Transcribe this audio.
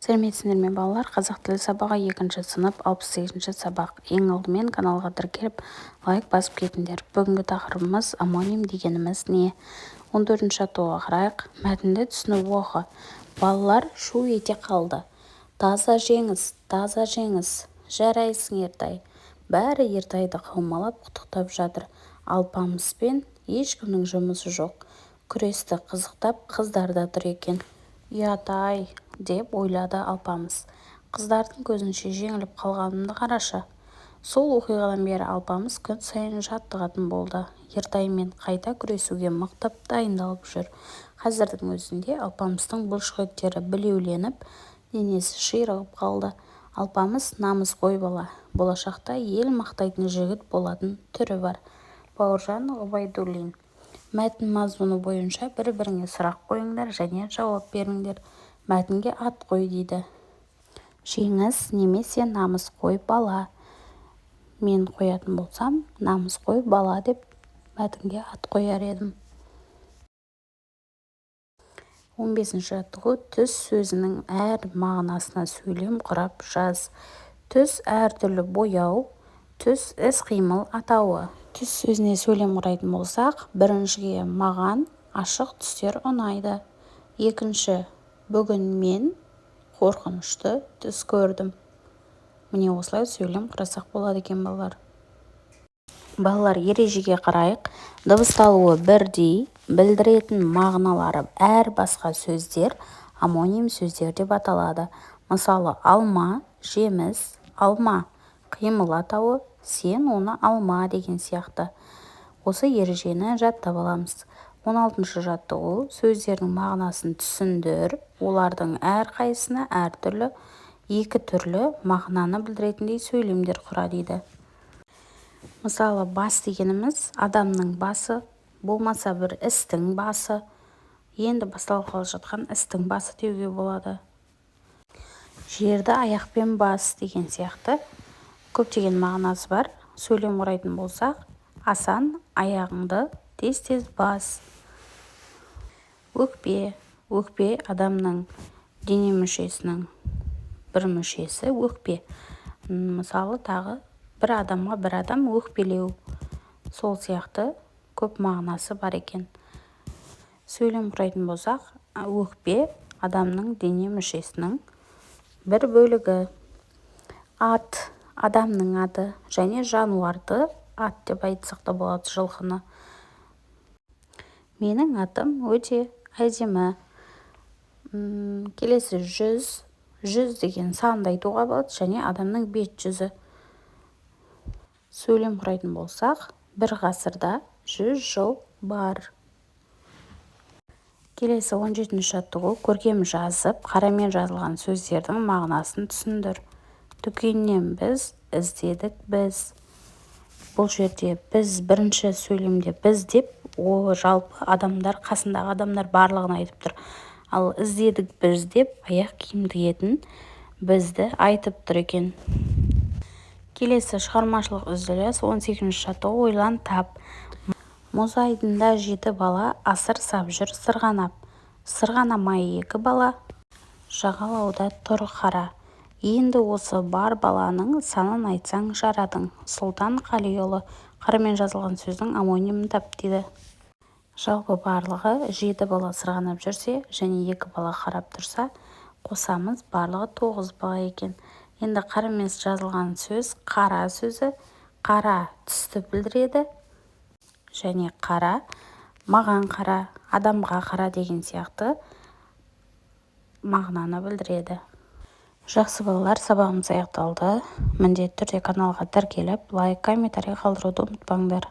Сәлеметсіздер ме балалар? Қазақ тілі сабағы 2-ші сынып 68-ші сабақ. Ең алдымен каналға тіркеліп, лайк басып кетіңдер. Бүгінгі тақырыбымыз амоним дегеніміз не? 14-ші жаттығуға қарайық. Мәтінді түсініп оқы. Балалар шу ете қалды. Таза жеңіс. Жарайсың, Ертай. Бәрі Ертайды қаумалап құттықтап жатыр. Алпамыспен ешкімнің жұмысы жоқ. Күресті қызықтап қыздар да тұр екен. Ұят-ай, деп ойлады Алпамыс. Қыздардың көзінше жеңіліп қалғанымды қарашы. Сол оқиғадан бері Алпамыс күн сайын жаттығатын болды. Ертаймен қайта күресуге мықтап дайындалып жүр. Қазірдің өзінде Алпамыстың бұлшық-еттері білеуленіп, денесі ширығып қалды. Алпамыс намыс қой бала. Болашақта ел мақтайтын жігіт болатын түрі бар. Бауыржан Ғұбайдуллин. Мәтін мазмұны бойынша бір-біріңе сұрақ қойыңдар және жауап беріңдер. Мәтінге ат қой дейді. Жеңіс немесе намыс қой бала. Мен қоятын болсам, намыс қой бала деп мәтінге ат қояр едім. 15-ші жаттығу түс сөзінің әр мағынасына сөйлем құрап жаз. Түс әртүрлі бояу, түс іс-қимыл атауы. Түс сөзіне сөйлем құрайтын болсақ, біріншіге маған ашық түстер ұнайды. Екінші, бүгін мен қорқынышты түс көрдім. Міне осылай сөйлем құрасақ болады екен балалар. Балалар, ережеге қарайық. Дыбысталуы бірдей, білдіретін мағыналары әр басқа сөздер амоним сөздер деп аталады. Мысалы, алма, жеміс, алма, қимыл атауы, сен оны алма деген сияқты. Осы ережені жаттап аламыз. 16-ші жаттығу сөздердің мағынасын түсіндір. Олардың әрқайсысына әртүрлі, екі түрлі мағынаны білдіретіндей сөйлемдер құра дейді. Мысалы, бас дегеніміз адамның басы, болмаса бір істің басы. Енді басталғалы жатқан істің басы деуге болады. Жерді аяқпен бас деген сияқты көптеген мағынасы бар. Сөйлем құрайтын болсақ, Асан аяғыңды тез-тез бас. Өкпе адамның дене мүшесінің бір мүшесі өкпе. Мысалы, тағы бір адам өкпелеу. Сол сияқты көп мағынасы бар екен. Сөйлем құрайтын болсақ, өкпе адамның дене мүшесінің бір бөлігі. Ат адамның аты және жануарды ат деп айтсақ та болады, жылқыны. Менің атым өте әдемі. Келесі жүз деген санды айтуға болады және адамның бет жүзі. Сөйлем құрайтын болсақ, бір ғасырда 100 жыл бар. Келесі 17-ші жаттығу көркем жазып, қарамен жазылған сөздердің мағынасын түсіндір. Дүкеннен біз іздедік біз. Бұл жерде біз бірінші сөйлемде біз деп, ол жалпы адамдар, қасындағы адамдар барлығын айтып тұр. Ал іздедік біз деп аяқ киім тігетін бізді айтып тұр екен. Келесі шығармашылық үзіліс 18-ші жаттығу ойлан тап. Мұз айдында 7 бала асыр сап жүр сырғанап. Сырғанамай 2 бала жағалауда тұр қара. Енді осы бар баланың санын айтсаң жарадың. Сұлтан Қалиұлы. Қарамен жазылған сөздің амонимін тап дейді. Жалпы барлығы 7 бала сырғанап жүрсе және 2 бала қарап тұрса, қосамыз барлығы 9 бала екен. Енді қарамен жазылған сөз қара сөзі. Қара түсті білдіреді және қара маған қара, адамға қара деген сияқты мағынаны білдіреді. Жақсы балалар, сабағымыз аяқталды. Міндетті түрде каналға тіркеліп, лайк, комментарий қалдыруды ұмытпаңдар.